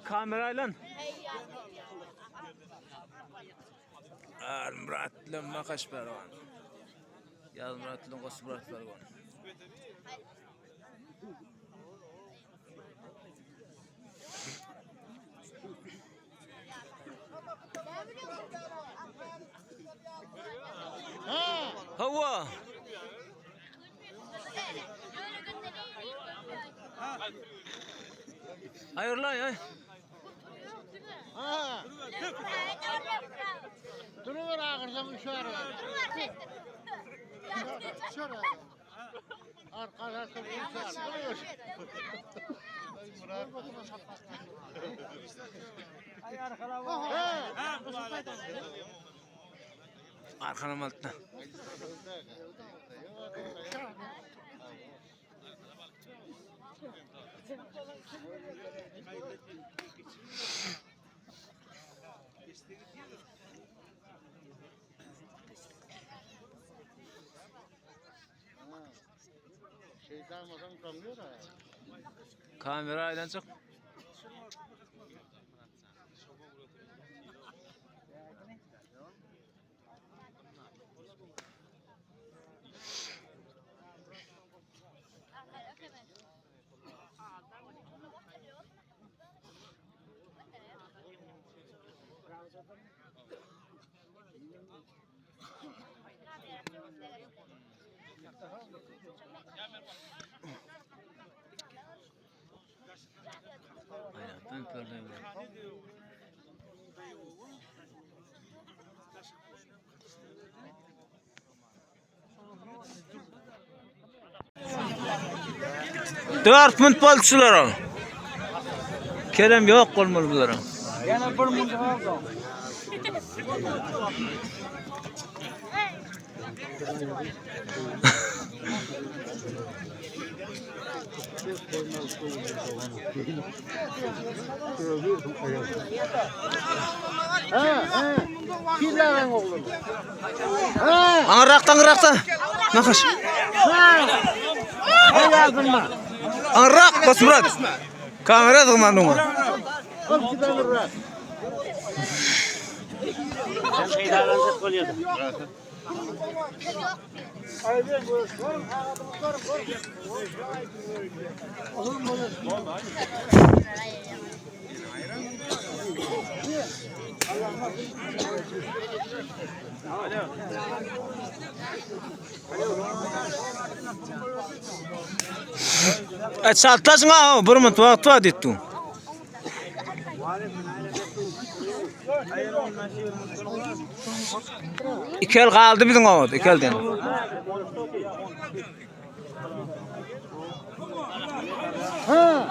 Kamerayla. Murat'la makaş berwan. Yaz Murat'la qo'shib Murat berwan. Hava. Hayırlı ay. Ha. Duruver ağırsam üşüyorum. Şöyle. Arkadaşlar üşüyorum. Ay arkana bak. Arkana maltna. Şeytan mısın kalmıyor da. Kamerayla çık. Aynen, pörleyim. Dört mund bolçular o. Kerem yok olmalı bunlara. Yana bir mund oldu. Kimlerin oğlu? Anraktan. Nakaş. Hayatın mı? Anrak bas Murat. Kamera tıkmandı mı? Sen şeylerden koyuyordun. Saltasın ha, bir mund vaqt var detdim. İkel kaldı bizim ovada, ikelden. Ha.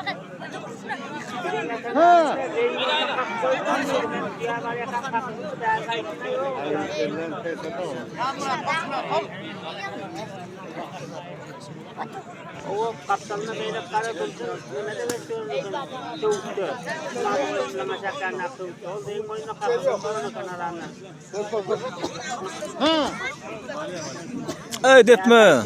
O kaptanına böyle kara bulsun. Ne demek istiyorsun? Çavuştu. Kaptanına maşaklar yaptı. O benim oyuna kaptanına kanarana. Ha. Ey detme.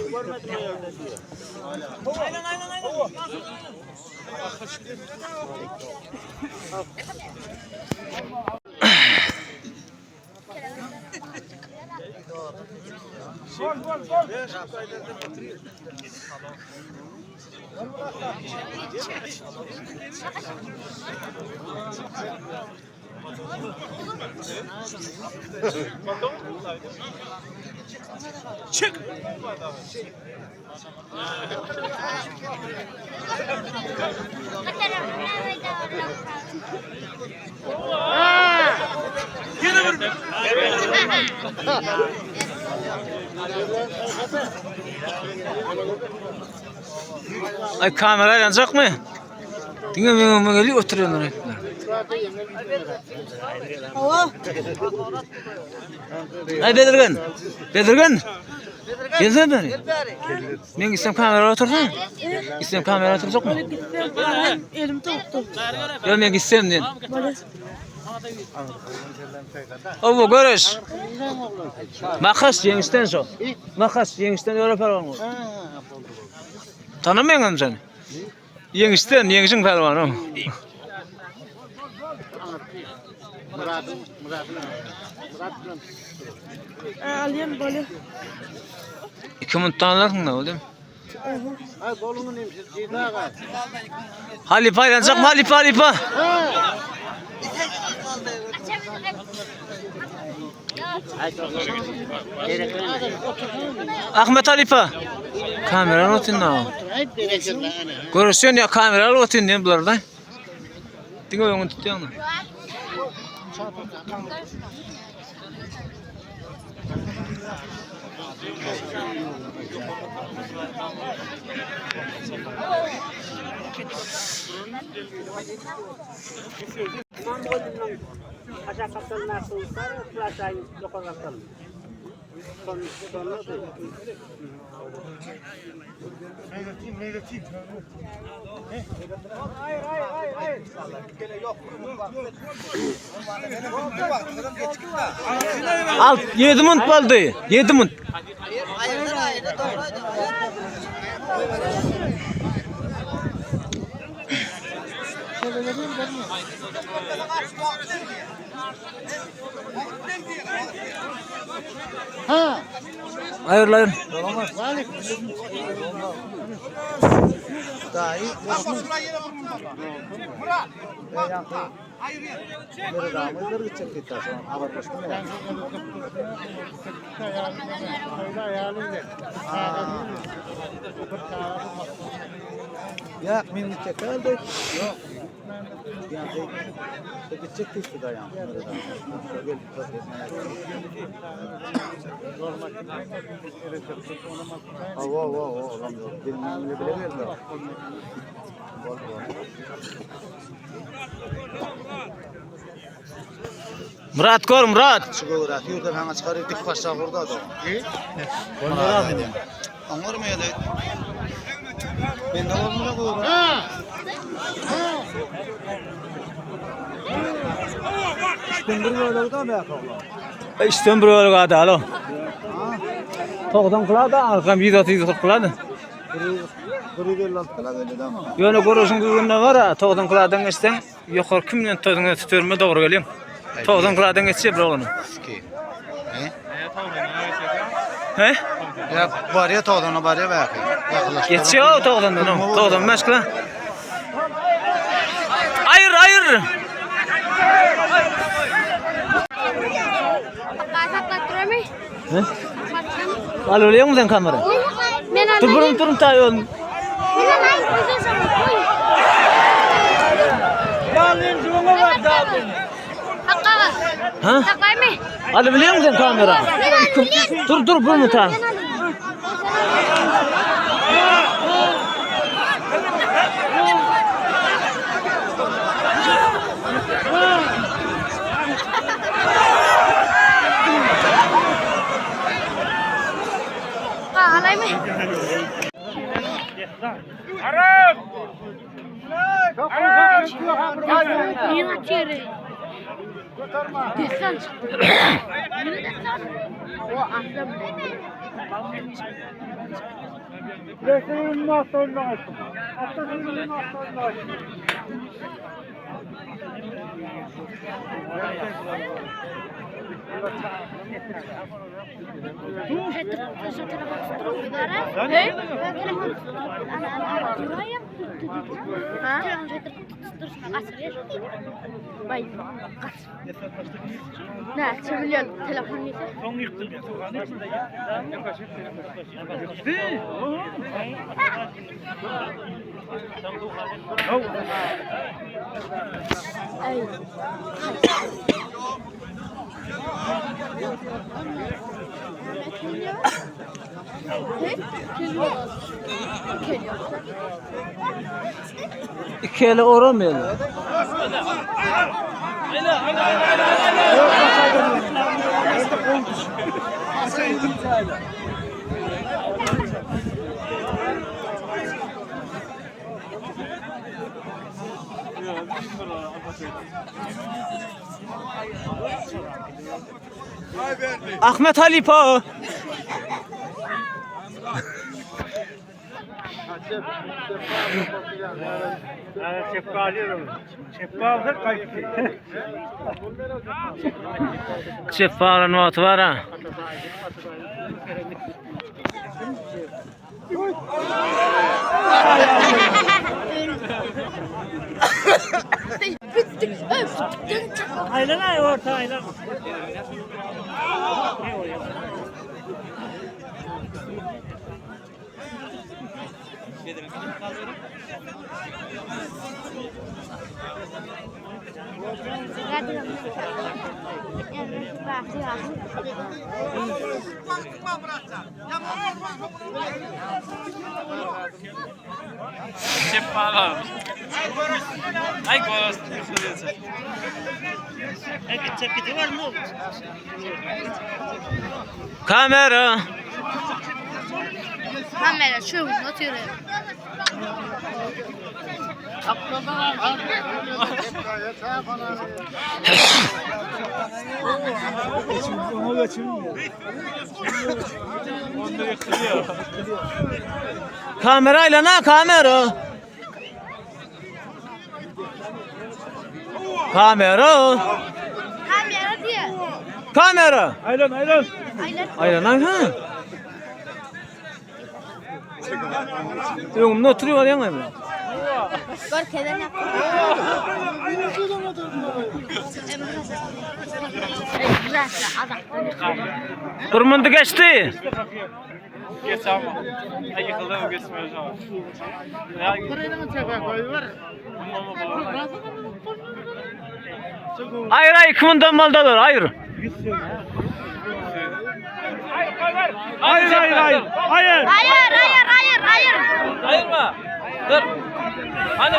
Çık. Yine vur. Ay kamera yanacak mı? Dinle ben geliyor oturuyorlar. Ay Bedirgan. Gelsen beni. Ben istem kamera otursun. İstem kamera oturacak mı? Elim tuttu. Ya ben istem den. O görüş. Makas yengisten so. Makas yengisten öyle falan mı? Tanımıyorum seni. Yengisten, yengsin falan o. Murat'ın. Alayım böyle. 2 minut tanırsın da oğlum. Ay kolunu neymiş? Cidağa. Halip aylanacak mı Halip? Ahmet Halip'a. Kameranı otin ne? Görüyorsun ya kameralı otin ne bulardan? Dinle onu tutuyorsun. Aşağı kaptanlar soğuklar, aşağı yukarı kaptanlar. Sonra Al 7 minut oldu. 7 minut. Ha. Hayırlayın. Dahi. Murat. Ya min çekaldı. Yok. Yani çekti işte da yani. Murat gör Murat. Çıkıyor Murat. Yurda bana çıkarıyor dik başa burada da. Murat dedim. Anlamıyor da. Ben de olmuyor bu. Ha. İşte böyle da mı yapalım? İşten bir öyle kadar alo. Toğdan kıladı, arkam 130 kıladı. Yöne görürsün bugünde var ha, toğdan kıladan geçsen, yukarı kimden tozunu tutuyorma doğru geliyorum. Toğdan kıladan geçse bir oğlunu. He? Ya var ya toğdan var ya belki. Geçse o toğdandan o, toğdan meşkula. Hayır. He? Al öyle mi sen kamera? Turun tayon. Ha? Al biliyor musun kamera? Dur bunu ta. Arap! Niye açıyor? Destan çıktı. O aslan. Resim nasıl açtım? Atatürk'ün nasıl açtım? Ne? Çeviriyor telefonu. Son yıktım ya. Sokağın içinde ya. Yaklaşık. Ay. İki ele oramayalım. Ahmet Halip o. Şefka alıyorum. Şefka aldı kayıttı. Şefaların vakti var ha. Aylan ay orta aylan. Şefalar. Ay koz. Çekiti var mı? Kamera. Kamera şu oturuyor. Kamerayla ne kamera? Kamera. Kamera diye. Kamera. Aylan. Aynen. Aynen ha. Yok ne oturuyor ya mı? Gör keden yap. Durmundu geçti. Geç ama. Ay yıkıldı geçmiyor şu an. Buraya mı çeker koyuyor? Hayır kımından maldalar hayır. Hayır. Hayır. Hayır mı? Dur. Hadi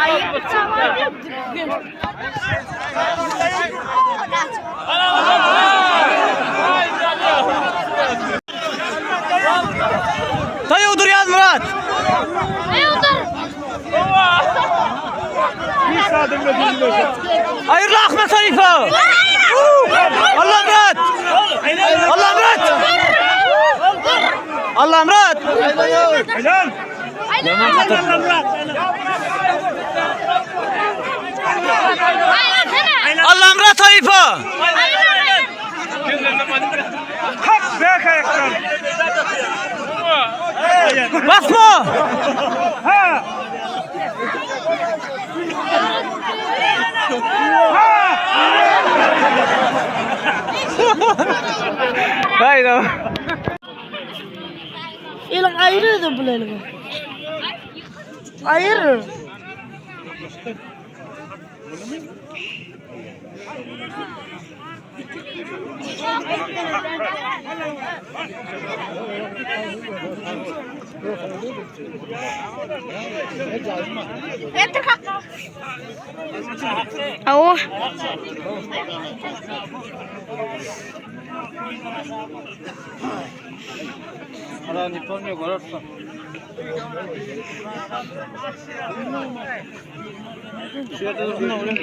Dayı otur yaz Murat. Ne otur? Bir saatin gözünde. Hayırlı Ahmet Halife. Allah Murat. Allah Murat. Allah Murat. Aylan. Allah Murat Halife. Kalk be kayaktan. Basma. Ha. Haydi. İlan ayrı da bulalım. Ayrı. Getir kalk. Avo. Ara niponyo görürsün. Şurada dursun da oraya.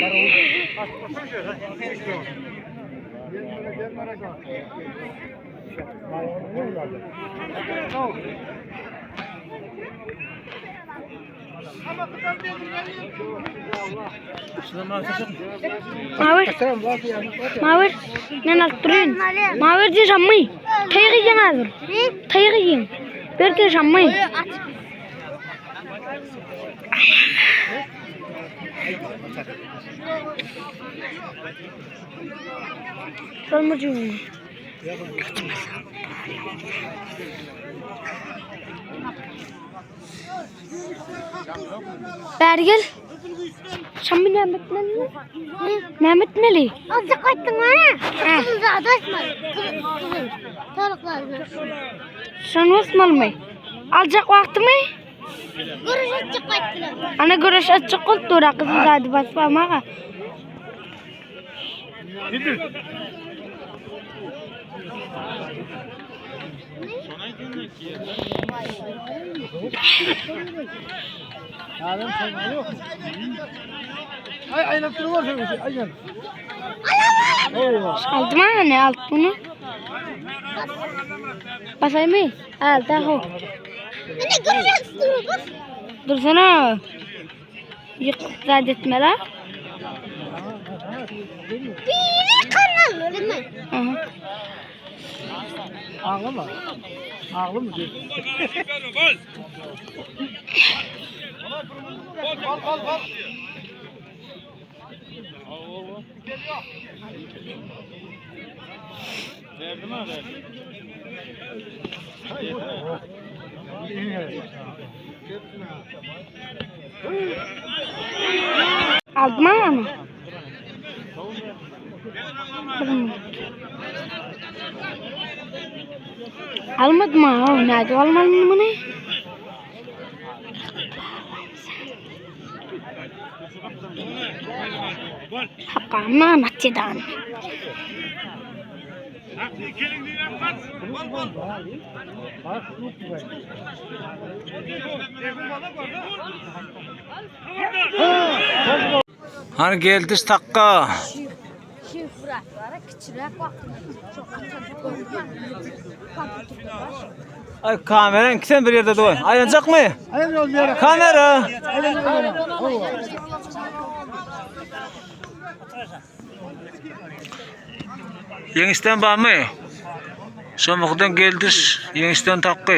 Mawar, nana turin. Mawar di samai. Tayri jangan. Tayri. Berarti samai. Kalma cuma. Bergel. Sambil Mehmet Meli. Mehmet Meli. Azıcık kaçtın bana. Kızım daha taşma. Kızım. Tarıklar. Sen nasıl mı? Alacak vakti mi? Görüş açık kaçtılar. Ana görüş açık oldu. Kızım daha basmama. Gidin. Ay aynen var şöyle aynen. Aldı mı anne alt bunu? Basay mı? Al daha. Ne göreceğiz? Dursana. Yıkık etme la. Bir kanal öyle mi? Ağlı mı? Ağlı mı diyor? Aldım ama. Almadım ha. Nerede almadın mı ne? Hakkama matçıdan. Hani geldiş takka. Şifratlara küçülük bakın. Çok Ay kameran sen bir yerde dur. Ayanacak mı? Ayanıyorum yere. Kamera. Yengisten var mı? Somukdan geldiş. Yengisten takka.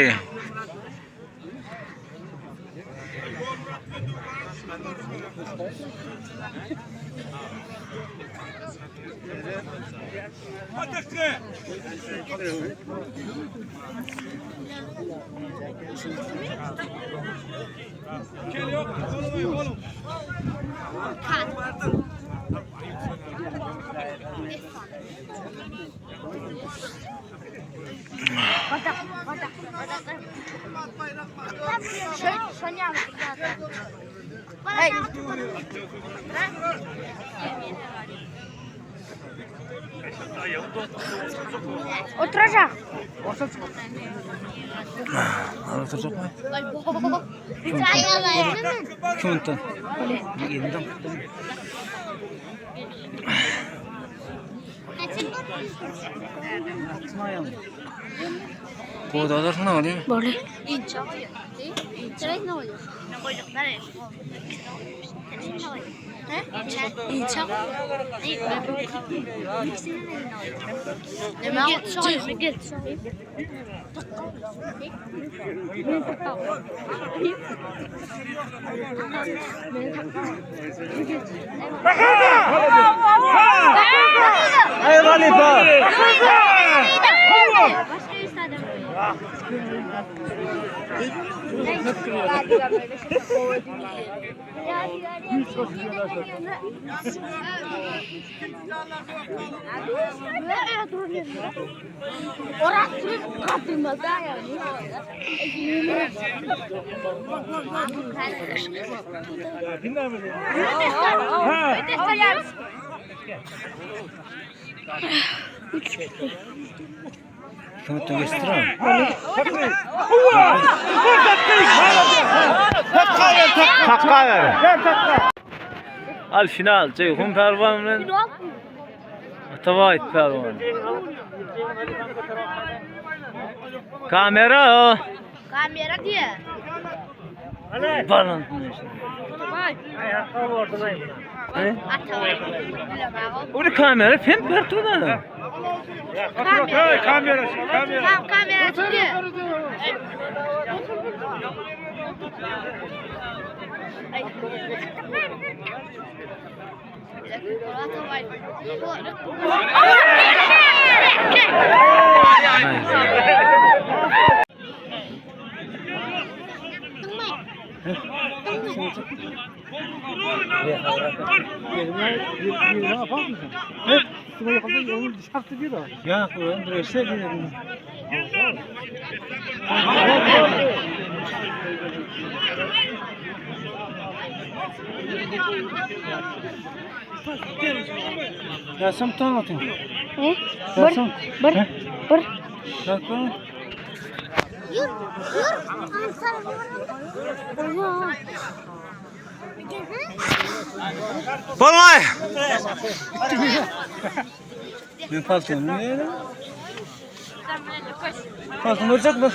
Oturacak. Oturacak mı? Çay Kim unuttu? Yeniden. Kodalar ne oluyor? Böyle. Ay Halifa. Orası kapılmaz yani. Kim tu gösteriyor? Takka ver. Al final. Ceyhun pervanın. Tavayt pervan. Kamera. Kamera diye. Balon. O kamera film pertuna. Kamera. Kamera diye. Ya, ben burası dedim. Ya sen tanıtın. Ber. Bakın. Yur. Bolmay. Ben paltom ne ya? Paltom olacak mı?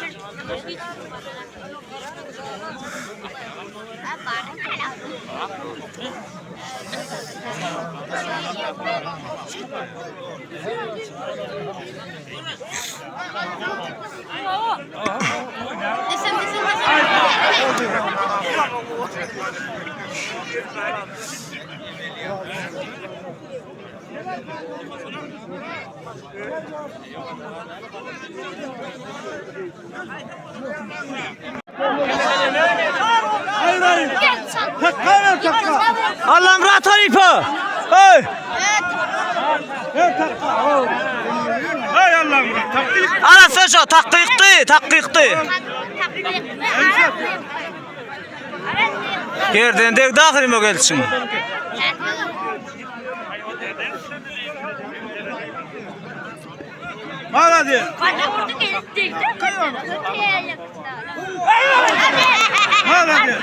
Allah'ım rahat Halife. Hey. Hay Allah'ım. Taktik. Ana feşo takıktı. Yerden de dağırıma gelsin. Hadi. Hadi.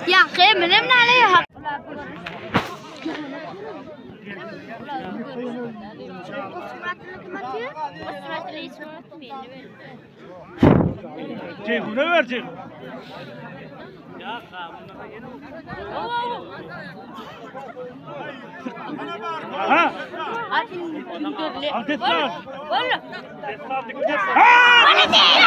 Ya kıymenim ne alıyor? Ceyhun'a ver Ceyhun. Ha? Adet var. Bana değil.